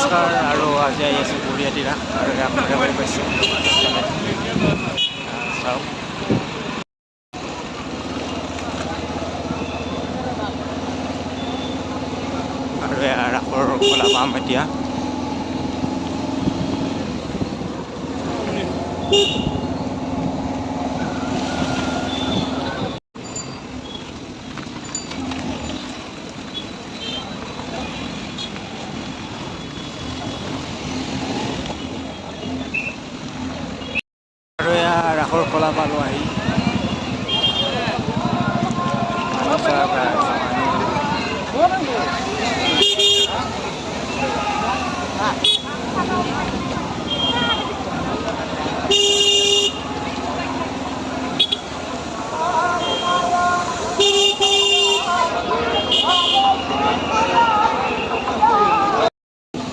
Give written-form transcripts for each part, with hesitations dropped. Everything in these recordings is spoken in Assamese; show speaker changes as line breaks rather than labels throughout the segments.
নমস্কাৰ আৰু আজি আহি আছোঁ বুঢ়িয়াটি ৰাস আৰু আপোনালোকে গৈ পাইছে চাওক আৰু ৰাসৰ কলা পাম এতিয়া ৰাসৰ কলা পালো আহি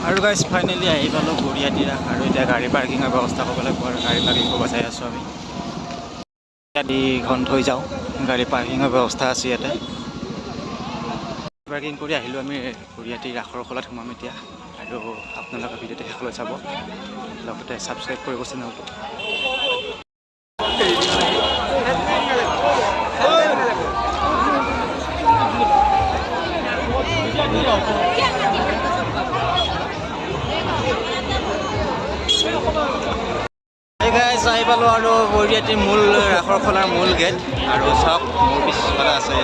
আৰু গাইজ ফাইনেলি আহি পালোঁ বুঢ়িয়াটি ৰাস আৰু এতিয়া গাড়ী পাৰ্কিঙৰ ব্যৱস্থা কৰিব লাগিব আৰু গাড়ী পাৰ্কিং কৰিব চাই আছোঁ আমি ইয়াত ঘন থৈ যাওঁ গাড়ী পাৰ্কিঙৰ ব্যৱস্থা আছে ইয়াতে পাৰ্কিং কৰি আহিলোঁ আমি বুঢ়িয়াটি ৰাসৰ খোলাত সোমাম এতিয়া আৰু আপোনালোকে ভিডিঅ'টো শেষলৈ চাব লগতে ছাবস্ক্ৰাইব কৰিব চেনেলটো আহি পালোঁ আৰু বুঢ়িয়াটিৰ মূল ৰাসৰ খোলাৰ মূল গেট আৰু চাওক মোৰ পিছফালে আছে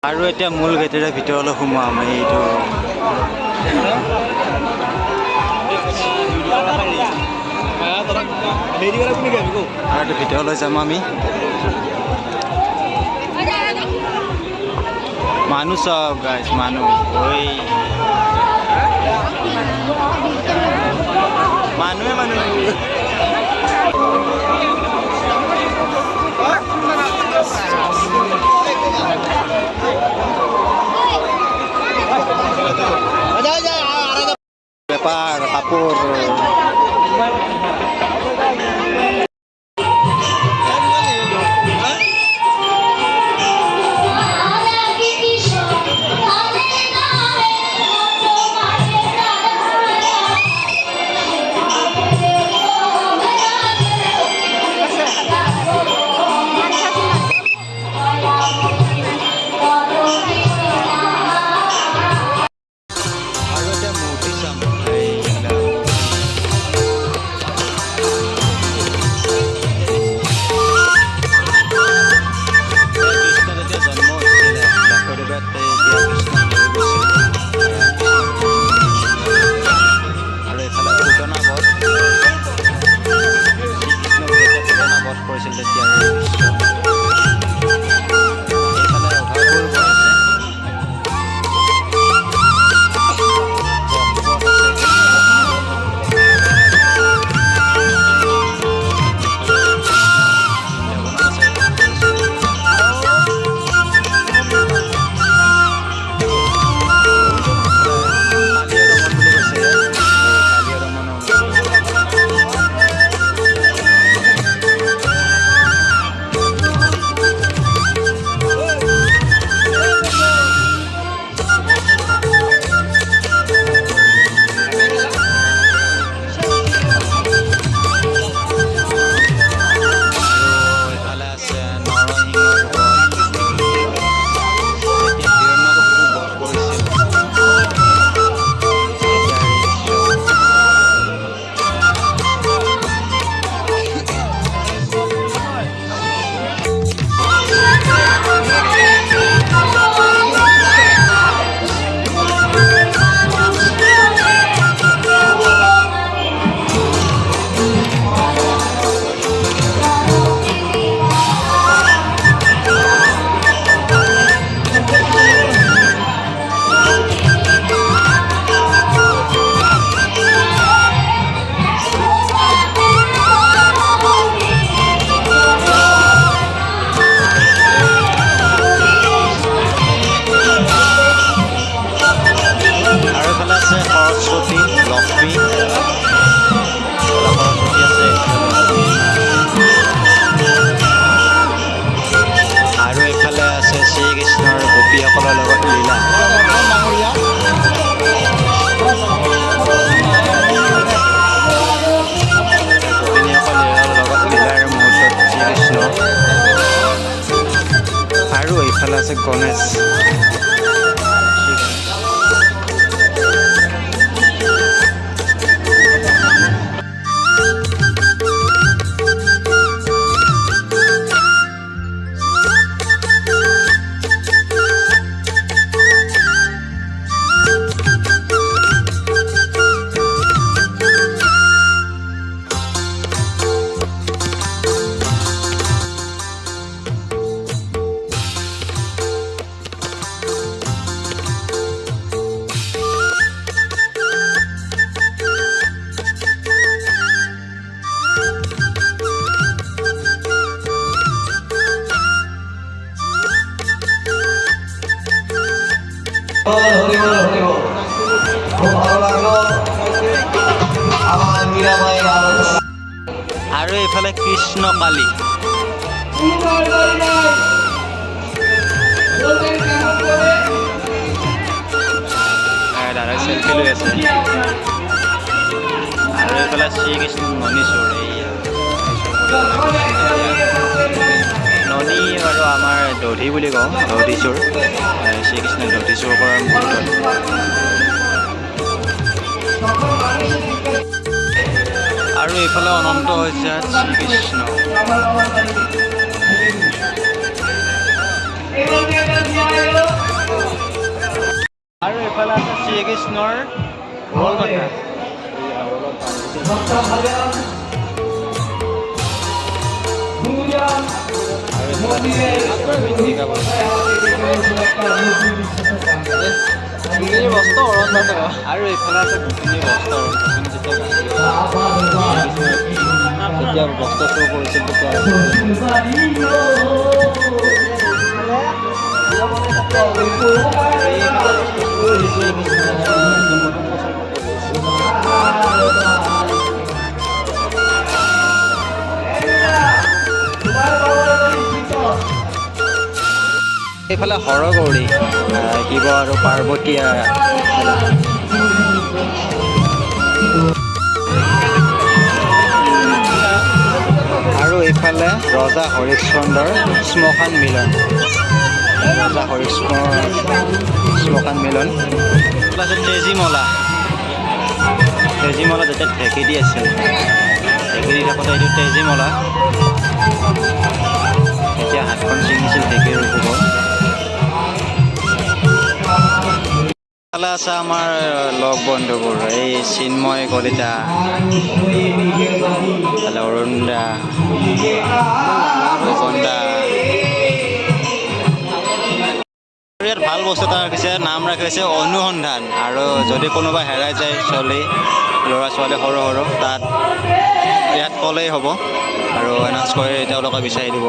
আৰু এতিয়া মূল গেটেৰে ভিতৰলৈ সোমাম এইটো আৰু ভিতৰলৈ যাম আমি মানুহ চব গাইজ মানুহ মানুহে মানুহ বেপাৰ কাপোৰ আছে গণেশ। আৰু এইফালে কৃষ্ণ কালী। দাদা চেলফি লৈ আছে। আৰু এইফালে শ্ৰীকৃষ্ণ ননীশ্বৰ। ননী আৰু আমাৰ দধি বুলি কওঁ, দধিচুৰ। শ্ৰীকৃষ্ণ দধিচুৰ কৰাৰ মুহূৰ্তত। আৰু এইফালে অনন্ত হৈছে শ্ৰীকৃষ্ণ। আৰু এইফালে আছে শ্ৰীকৃষ্ণৰ বলগতা। আৰু এইফালে আছে গোপিনী বস্ত্ৰ যেতিয়া বস্ত্ৰ শ্ব' কৰিছিল তেতিয়া এইফালে হৰগৌৰী, শিৱ আৰু পাৰ্বতী। আৰু এইফালে ৰজা হৰিশ্চন্দ্ৰৰ শ্মশান মিলন। ৰজা হৰিশ্চন্দ্ৰৰ শ্মশান মিলন। আছে তেজীমলা। তেজীমলা যেতিয়া ঢেঁকী দি আছিল, ঢেঁকী দি থাকোঁতে এইটো তেজীমলা। এতিয়া হাতখন ছিঙিছিল ঢেঁকীৰ ওপৰত। এইফালে আছে আমাৰ লগ বন্ধুবোৰ, এই চিন্ময় কলিতা, অৰুণ দা, ফুকন দা। ইয়াত ভাল বস্তু এটা ৰাখিছে, নাম ৰাখিছে অনুসন্ধান। আৰু যদি কোনোবা হেৰাই যায় ছোৱালী, ল'ৰা ছোৱালী সৰু সৰু, তাত ইয়াত ক'লেই হ'ব আৰু এনাউন্স কৰি তেওঁলোকে বিচাৰি দিব।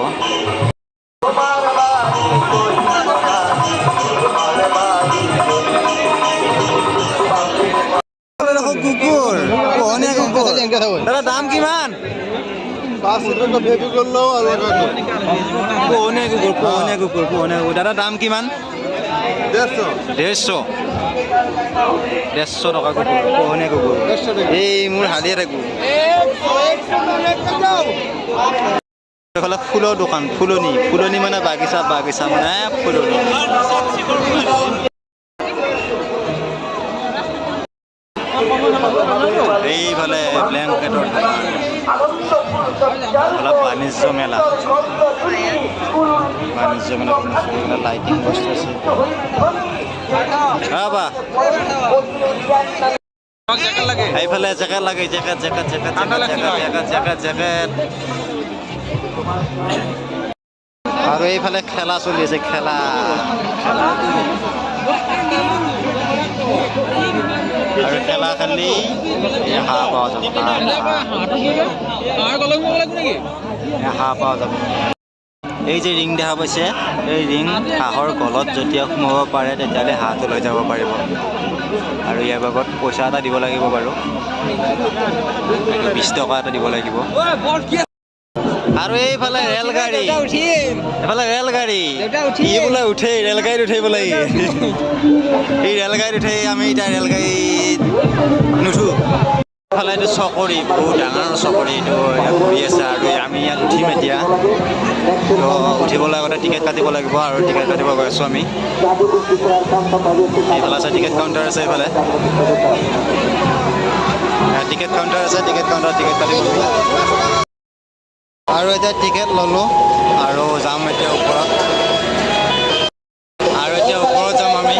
কুকুৰ, পোহনীয়া কুকুৰ। দাদা দাম কিমান? পোহনীয়া কুকুৰ, পোহনীয়া কুকুৰ, পোহনীয়া কুকুৰ। দাদা দাম কিমান? 150 টকা কুকুৰ, পোহনীয়া কুকুৰ। এই মোৰ হালিয়া কুকুৰ। এইফালে ফুলৰ দোকান, ফুলনি। ফুলনি মানে বাগিচা, বাগিচা মানে ফুলনি। এইফালে ব্লেংকেটৰ দোকান, অলপ বাণিজ্য মেলা। বাণিজ্য মেলা, লাইটিং বস্তু আছে। এইফালে জেকেট লাগে, jacket jacket jacket jacket jacket jacket. আৰু এইফালে খেলা চলি আছে, খেলা। আৰু খেলা খেলি হাঁহ পোৱা যাব, হাঁহ পোৱা যাব। এই যে ৰিং দেখা পাইছে, এই ৰিং হাঁহৰ গলত যেতিয়া সোমাব পাৰে তেতিয়াহ'লে হাঁহটো লৈ যাব পাৰিব। আৰু ইয়াৰ বাবদ পইচা এটা দিব লাগিব বাৰু, 20 টকা এটা দিব লাগিব। আৰু এইফালে ৰেলগাড়ী, এইফালে ৰেলগাড়ী। ই বোলে উঠেই, ৰেলগাড়ীত উঠেই বোলে। এই ৰেলগাড়ীত উঠেই আমি এতিয়া ৰেলগাড়ীত নুঠো। ইফালে এইটো চকৰি বহুত ডাঙৰ চকৰি এইটো ঘূৰি আছে আৰু আমি ইয়াত উঠিম এতিয়া তো উঠিবলৈ আগতে টিকেট কাটিব লাগিব আৰু টিকেট কাটিব গৈ আছোঁ আমি এইফালে আছে টিকেট কাউণ্টাৰ আছে এইফালে টিকেট কাউণ্টাৰ আছে টিকেট কাউণ্টাৰত টিকেট কাটিব আৰু এতিয়া টিকেট ল'লোঁ আৰু যাম এতিয়া ওপৰত আৰু এতিয়া ওপৰত যাম আমি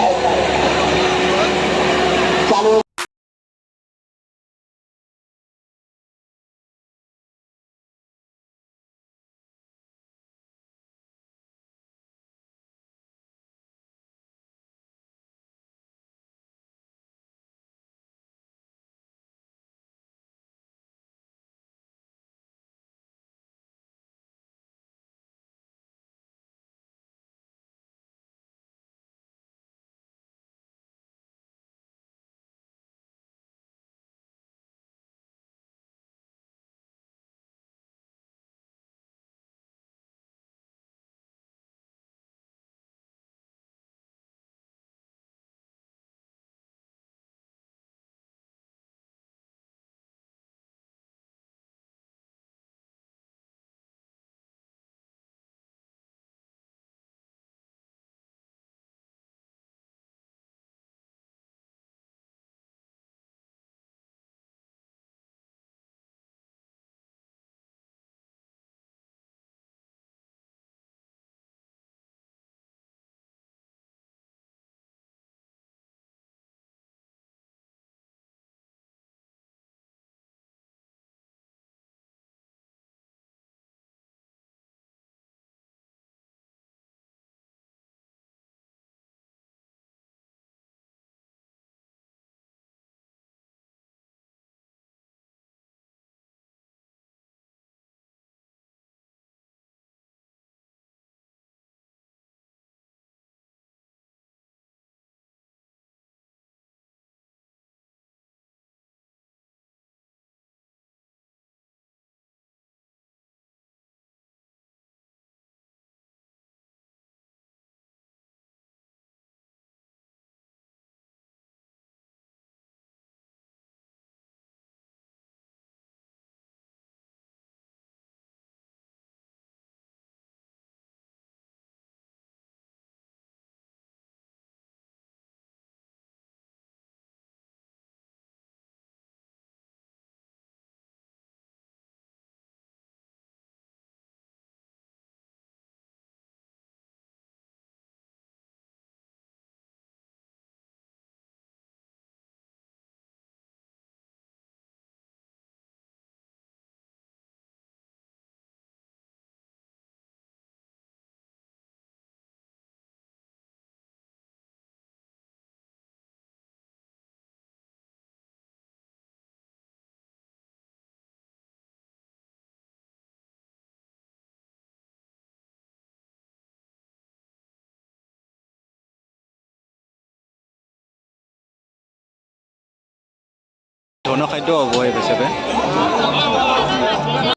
ধৰণৰ খাদ্য হ'ব এই হিচাপে